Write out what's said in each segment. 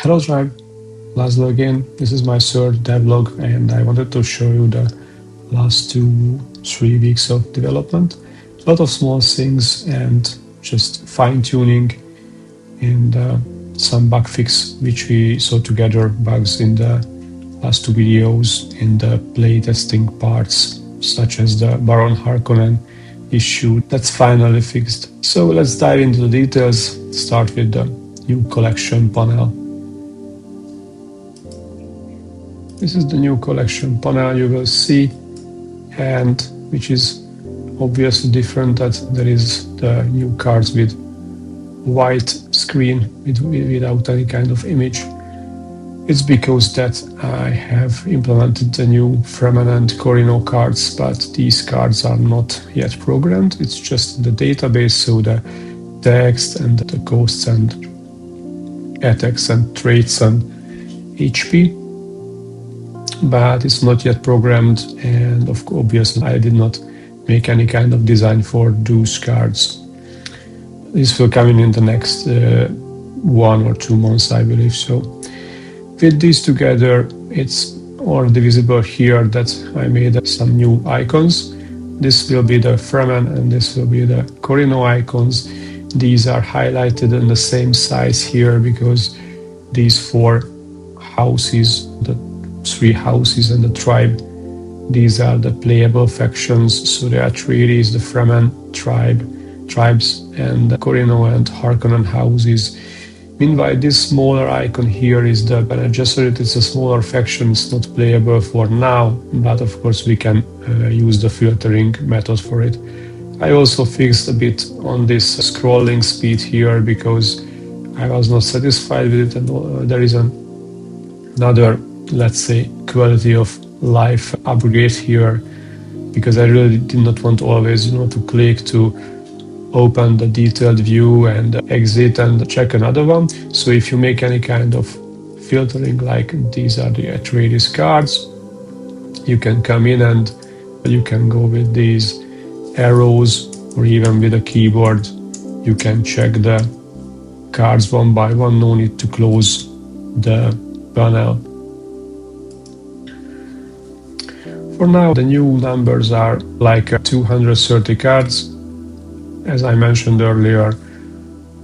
Hello Tribe, Laszlo again. This is my third devlog and I wanted to show you the last 2-3 weeks of development. A lot of small things and just fine-tuning and some bug fix which we saw together, bugs in the last two videos in the playtesting parts, such as the Baron Harkonnen issue that's finally fixed. So let's dive into the details. Start with the new collection panel. This is the new collection panel you will see, and which is obviously different, that there is the new cards with white screen without any kind of image. It's because that I have implemented the new Fremen and Corrino cards, but these cards are not yet programmed. It's just in the database, so the text and the costs and attacks and traits and HP, but it's not yet programmed, and obviously I did not make any kind of design for those cards. This will come in the next 1 or 2 months, I believe so. With these together, it's already visible here that I made some new icons. This will be the Fremen and this will be the Corrino icons. These are highlighted in the same size here because these 4 houses, the 3 houses and the tribe, these are the playable factions. So the Atreides, the Fremen tribes, and the Corrino and Harkonnen houses. Meanwhile, this smaller icon here is the Bene Gesserit. It's a smaller faction, it's not playable for now, but of course we can use the filtering method for it. I also fixed a bit on this scrolling speed here because I was not satisfied with it, and there is another, let's say, quality of life upgrade here, because I really did not want always, to click to open the detailed view and exit and check another one. So if you make any kind of filtering, like these are the Atreides cards, you can come in and you can go with these arrows, or even with a keyboard you can check the cards one by one, no need to close the panel. For now, the new numbers are like 230 cards. As I mentioned earlier,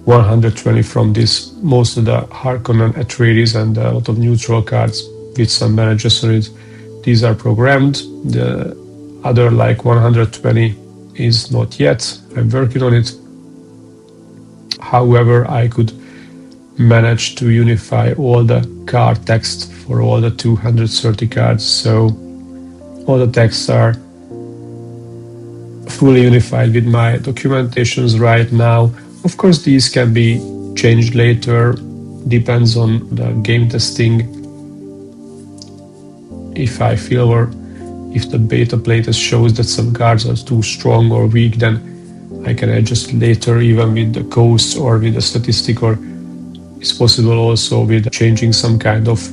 120 from this, most of the Harkonnen, Atreides, and a lot of neutral cards with some Bene Gesserit. These are programmed. The other like 120 is not yet. I'm working on it. However, I could manage to unify all the card text for all the 230 cards. So all the texts are fully unified with my documentations right now. Of course, these can be changed later, depends on the game testing. If I feel, or if the beta playtest shows that some cards are too strong or weak, then I can adjust later, even with the costs or with the statistic, or it's possible also with changing some kind of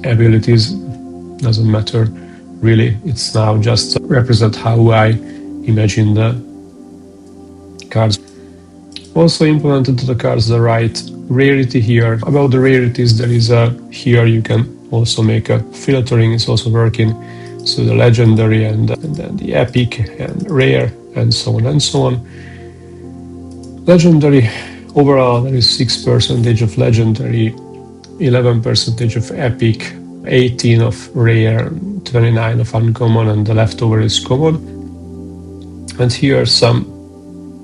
abilities. Doesn't matter really, it's now just represent how I imagine the cards. Also implemented to the cards the right rarity here. About the rarities, there is here you can also make a filtering, it's also working. So the legendary and then the epic and rare and so on and so on. Legendary, overall there is 6% of legendary, 11% of epic, 18 of rare, 29 of uncommon, and the leftover is common. And here are some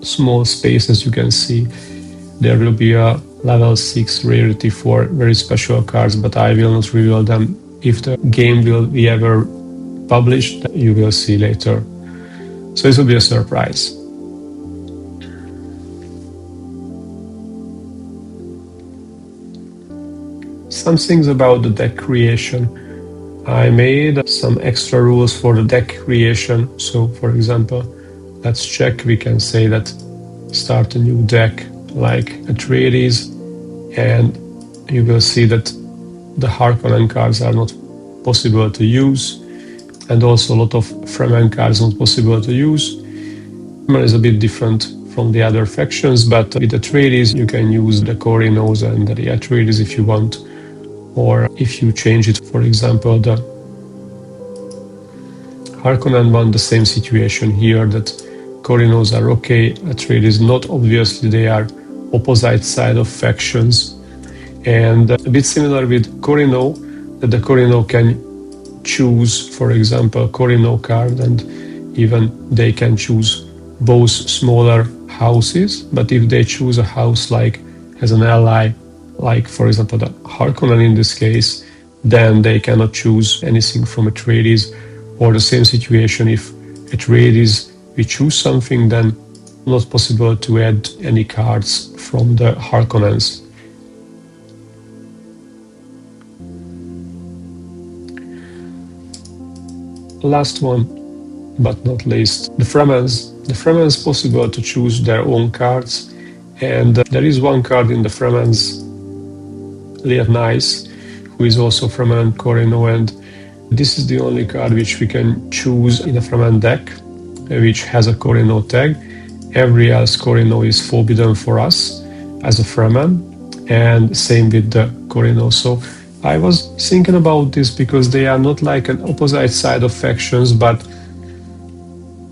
small spaces you can see. There will be a level 6 rarity for very special cards, but I will not reveal them. If the game will be ever published, you will see later. So this will be a surprise. Some things about the deck creation. I made some extra rules for the deck creation. So for example, let's check, we can say that start a new deck like Atreides, and you will see that the Harkonnen cards are not possible to use, and also a lot of Fremen cards not possible to use. It is a bit different from the other factions, but with the Atreides you can use the Corrinos and the Atreides if you want, or if you change it, for example, the Harkonnen one, the same situation here, that Corrinos are okay, Atreides not. Obviously they are opposite side of factions, and a bit similar with Corrino, that the Corrino can choose, for example, Corrino card, and even they can choose both smaller houses, but if they choose a house like as an ally, like for example the Harkonnen in this case, then they cannot choose anything from Atreides. Or the same situation, if Atreides we choose something, then not possible to add any cards from the Harkonnens. Last one, but not least, the Fremens. The Fremens possible to choose their own cards, and there is one card in the Fremens, Leonice, who is also Fremen Corrino, and this is the only card which we can choose in a Fremen deck, which has a Corrino tag. Every else Corrino is forbidden for us as a Fremen, and same with the Corrino. So I was thinking about this because they are not like an opposite side of factions, but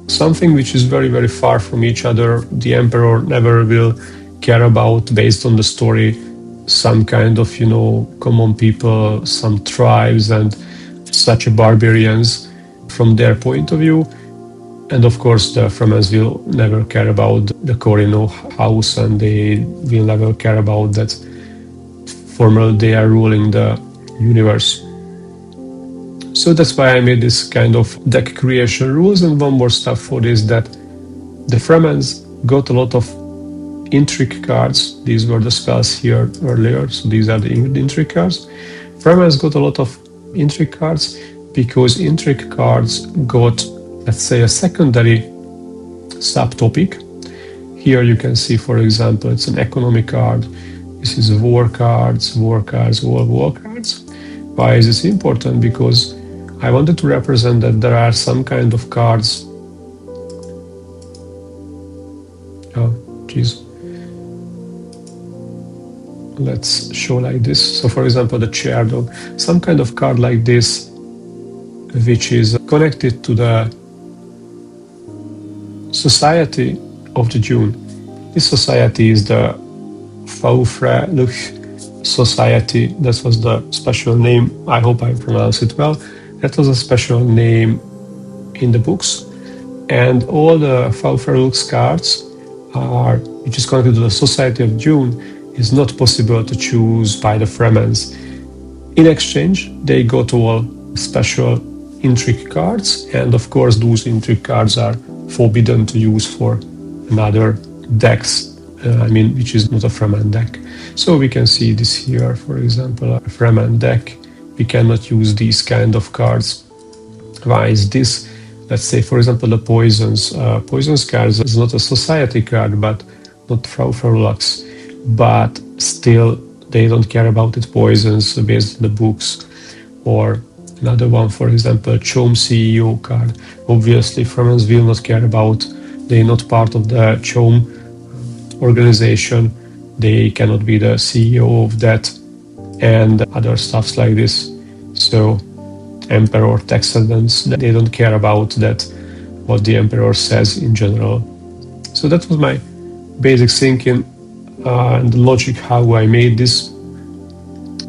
something which is very, very far from each other. The Emperor never will care about, based on the story, some kind of, common people, some tribes and such barbarians from their point of view. And of course the Fremens will never care about the Corrino house, and they will never care about that formally they are ruling the universe. So that's why I made this kind of deck creation rules. And one more stuff for this, that the Fremens got a lot of intrigue cards. These were the spells here earlier, so these are the intrigue cards. Fremens got a lot of intrigue cards because intrigue cards got, let's say, a secondary subtopic. Here you can see, for example, it's an economy card. This is war cards, all war cards. Why is this important? Because I wanted to represent that there are some kind of cards. Oh, geez. Let's show like this. So for example, the chair dog, some kind of card like this, which is connected to the society of the Dune. This society is the Faufreluch Society. That was the special name. I hope I pronounced it well. That was a special name in the books. And all the Faufreluch cards are, which is connected to the Society of Dune, is not possible to choose by the Fremens. In exchange, they got all special intrigue cards, and of course those intrigue cards are forbidden to use for another decks, which is not a Fremen deck. So we can see this here, for example, a Fremen deck. We cannot use these kind of cards. Why is this? Let's say, for example, the poisons. Poisons cards is not a society card, but not Faufreluch, but still they don't care about it. Poisons based on the books. Or another one, for example, CHOAM CEO card. Obviously, Fremens will not care about. They're not part of the CHOAM organization. They cannot be the CEO of that, and other stuffs like this. So Emperor Texadens, they don't care about that, what the Emperor says in general. So that was my basic thinking and the logic how I made this.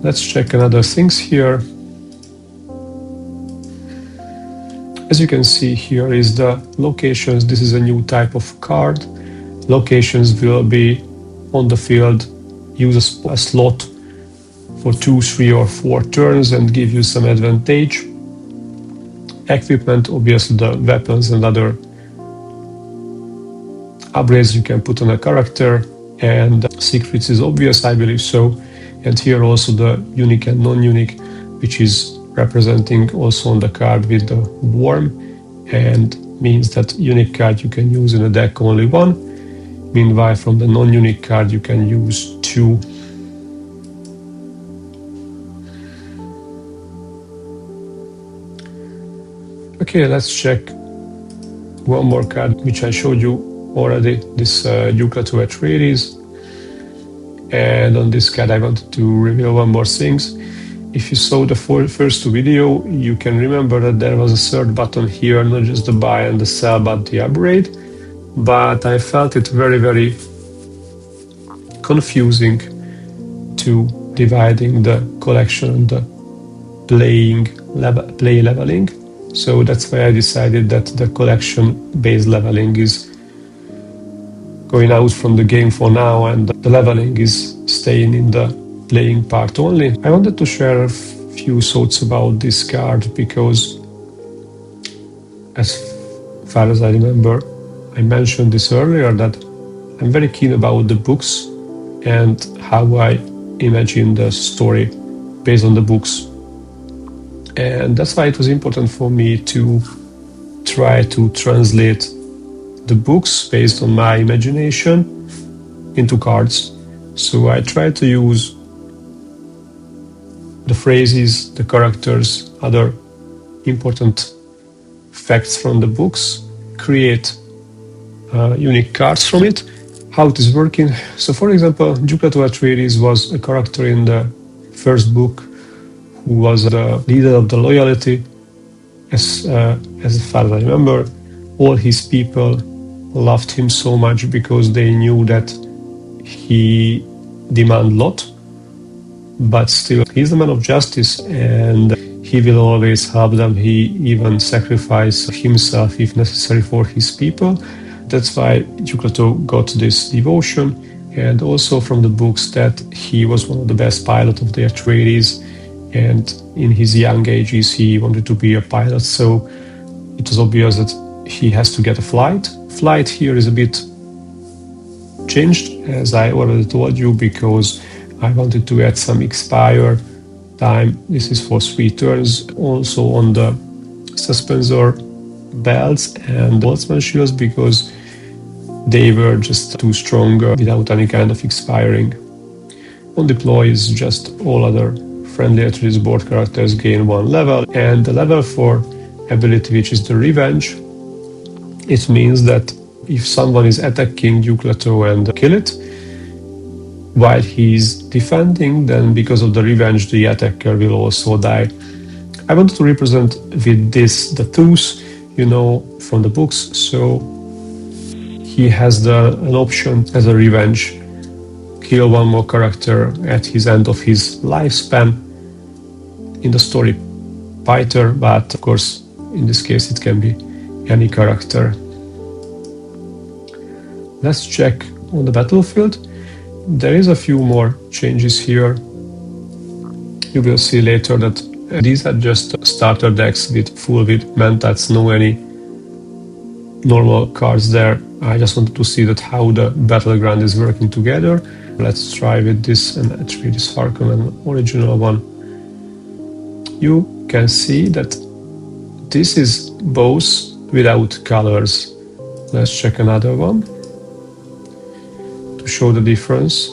Let's check another things here. As you can see, here is the locations. This is a new type of card. Locations will be on the field, use a slot for 2, 3, or 4 turns and give you some advantage. Equipment, obviously the weapons and other upgrades you can put on a character, and secrets is obvious, I believe so. And here also the unique and non-unique, which is representing also on the card with the worm, and means that unique card you can use in a deck only 1. Meanwhile, from the non-unique card you can use 2. Okay, let's check one more card which I showed you already this Duclato Atreides. And on this CAD I wanted to reveal one more thing. If you saw the first two video, you can remember that there was a third button here, not just the buy and the sell, but the upgrade. But I felt it very, very confusing to dividing the collection and the play leveling. So that's why I decided that the collection-based leveling is going out from the game for now, and the leveling is staying in the playing part only. I wanted to share a few thoughts about this card because, as far as I remember, I mentioned this earlier, that I'm very keen about the books and how I imagine the story based on the books. And that's why it was important for me to try to translate the books based on my imagination into cards. So I tried to use the phrases, the characters, other important facts from the books, create unique cards from it. How it is working. So for example, Duclato Atreides was a character in the first book who was the leader of the loyalty. As far as I remember, all his people loved him so much because they knew that he demanded a lot, but still he's the man of justice and he will always help them. He even sacrificed himself if necessary for his people. That's why Duclato got this devotion, and also from the books that he was one of the best pilots of the Atreides, and in his young ages he wanted to be a pilot, so it was obvious that he has to get a flight. Flight here is a bit changed, as I already told you, because I wanted to add some expire time. This is for 3 turns. Also on the suspensor belts and boltsman shields, because they were just too strong without any kind of expiring. On deploy is just all other friendly Atreides board characters gain 1 level, and the level 4 ability, which is the revenge, it means that if someone is attacking Duclato and kill it while he's defending, then because of the revenge the attacker will also die. I wanted to represent with this the tooth, from the books, so he has an option as a revenge, kill 1 more character at his end of his lifespan. In the story Piter, but of course in this case it can be any character. Let's check on the battlefield. There is a few more changes here. You will see later that these are just starter decks full with mentats, no any normal cards there. I just wanted to see that how the battleground is working together. Let's try with this and Atreides Harkonnen original one. You can see that this is both without colors. Let's check another one to show the difference.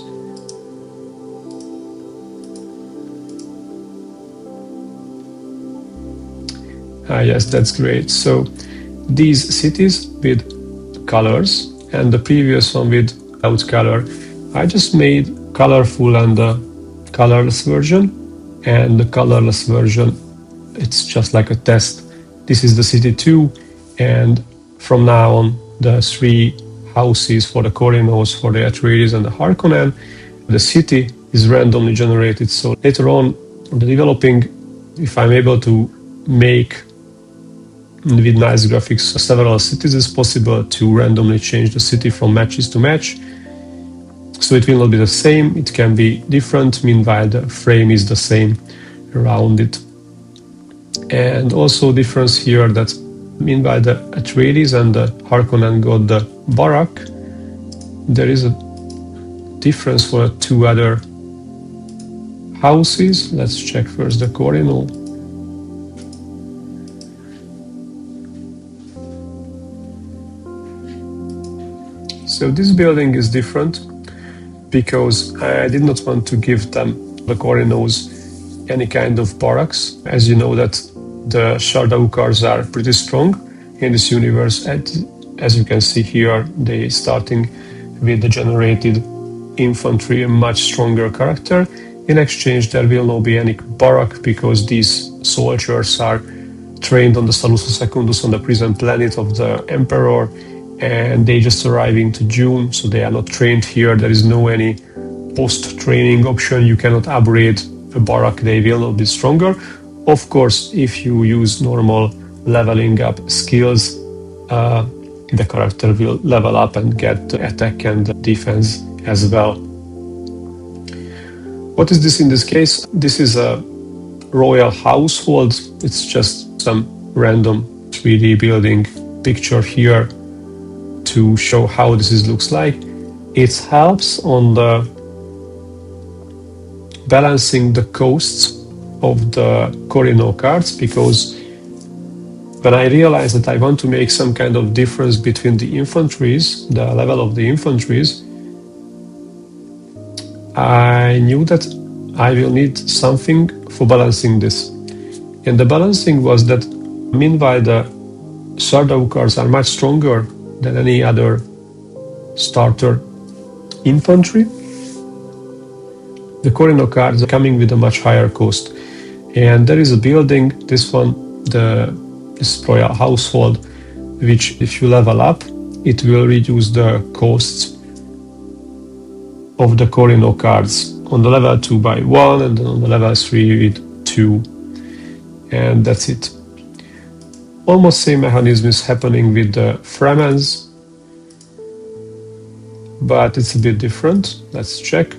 Yes, that's great. So these cities with colors and the previous one without color, I just made colorful and the colorless version, and the colorless version, it's just like a test. This is the city 2, and from now on the 3 houses for the Corrinos, for the Atreides and the Harkonnen, the city is randomly generated. So later on the developing, if I'm able to make with nice graphics several cities, it's possible to randomly change the city from matches to match. So it will not be the same, it can be different, meanwhile the frame is the same around it. And also difference here that meanwhile the Atreides and the Harkonnen got the barrack, there is a difference for 2 other houses. Let's check first the Corrino. So this building is different because I did not want to give them, the Corrinos, any kind of barracks. As you know that the Shardaukars are pretty strong in this universe, as you can see here, they starting with the generated infantry, a much stronger character. In exchange, there will not be any barrack because these soldiers are trained on the Salusus Secundus, on the prison planet of the Emperor, and they just arrive into Dune, so they are not trained here. There is no any post-training option. You cannot upgrade a barrack, they will not be stronger. Of course, if you use normal leveling up skills, the character will level up and get attack and defense as well. What is this in this case? This is a royal household. It's just some random 3D building picture here to show how this looks like. It helps on the balancing the costs of the Corrino cards, because when I realized that I want to make some kind of difference between the infantries, the level of the infantries, I knew that I will need something for balancing this. And the balancing was that meanwhile the Sardau cards are much stronger than any other starter infantry, the Corrino cards are coming with a much higher cost. And there is a building, this one, this royal household, which if you level up, it will reduce the costs of the Corrino cards on the level 2 by 1 and then on the level 3 with 2. And that's it. Almost same mechanism is happening with the Fremens, but it's a bit different. Let's check.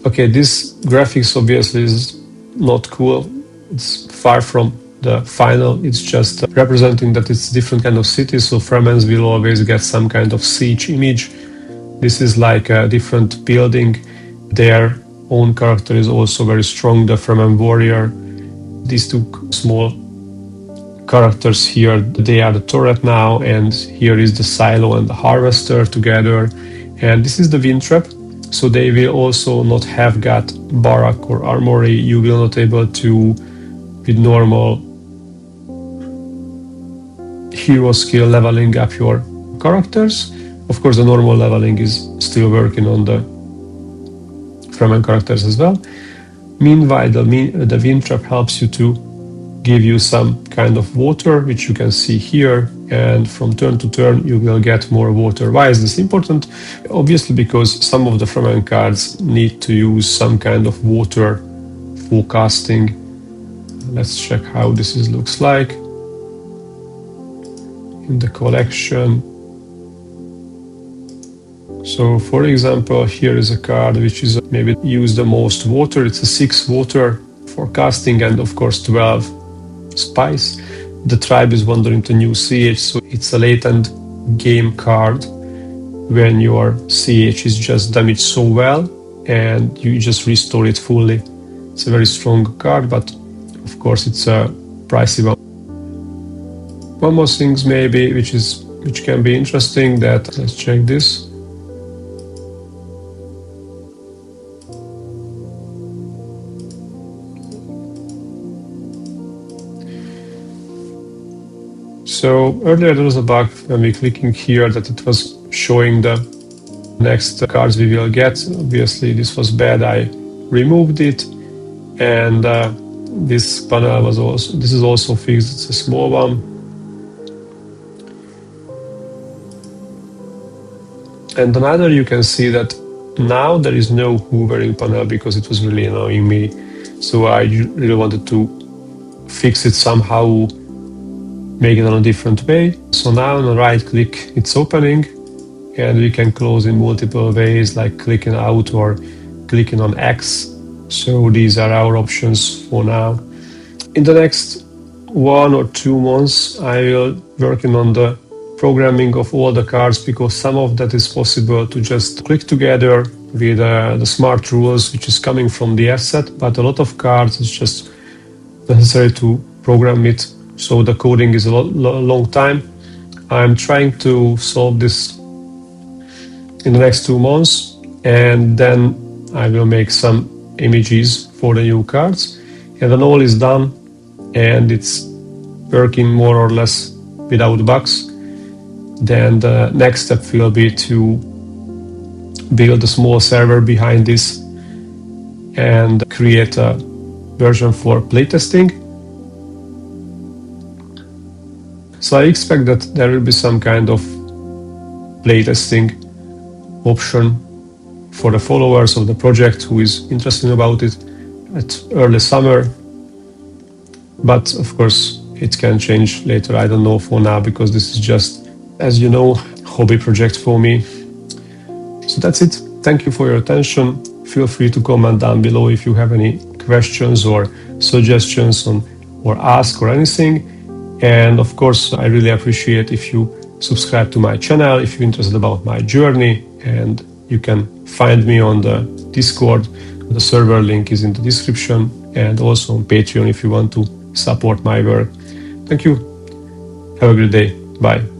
Okay, this graphics obviously is not cool. It's far from the final. It's just representing that it's different kind of cities, so Fremens will always get some kind of siege image. This is like a different building. Their own character is also very strong, the Fremen warrior. These two small characters here, they are the turret now, and here is the silo and the harvester together. And this is the wind trap. So they will also not have got barrack or armory. You will not able to, with normal hero skill, leveling up your characters. Of course, the normal leveling is still working on the Fremen characters as well. Meanwhile, the wind trap helps you to give you some kind of water, which you can see here, and from turn to turn you will get more water. Why is this important? Obviously because some of the Fremen cards need to use some kind of water forecasting. Let's check how this looks like in the collection. So for example, here is a card which is maybe use the most water. It's a 6 water forecasting and of course 12 spice. The tribe is wandering to new CH, so it's a latent game card when your CH is just damaged so well and you just restore it fully. It's a very strong card, but of course it's a pricey one. One more thing maybe which can be interesting, that let's check this. So earlier there was a bug when we clicking here that it was showing the next cards we will get. Obviously this was bad. I removed it, and this panel was also, this is also fixed. It's a small one. And another, you can see that now there is no hoovering panel because it was really annoying me. So I really wanted to fix it somehow, make it on a different way. So now on the right click, it's opening, and we can close in multiple ways, like clicking out or clicking on X. So these are our options for now. In the next 1 or 2 months, I will working on the programming of all the cards, because some of that is possible to just click together with the smart rules, which is coming from the asset, but a lot of cards is just necessary to program it. So the coding is a long time. I'm trying to solve this in the next 2 months, and then I will make some images for the new cards. And then all is done, and it's working more or less without bugs, then the next step will be to build a small server behind this and create a version for playtesting. So I expect that there will be some kind of playtesting option for the followers of the project who is interested about it at early summer. But of course, it can change later. I don't know for now, because this is just, as you know, hobby project for me. So that's it. Thank you for your attention. Feel free to comment down below if you have any questions or suggestions on or ask or anything. And of course, I really appreciate if you subscribe to my channel if you're interested about my journey. And you can find me on the Discord. The server link is in the description, and also on Patreon if you want to support my work. Thank you. Have a good day. Bye.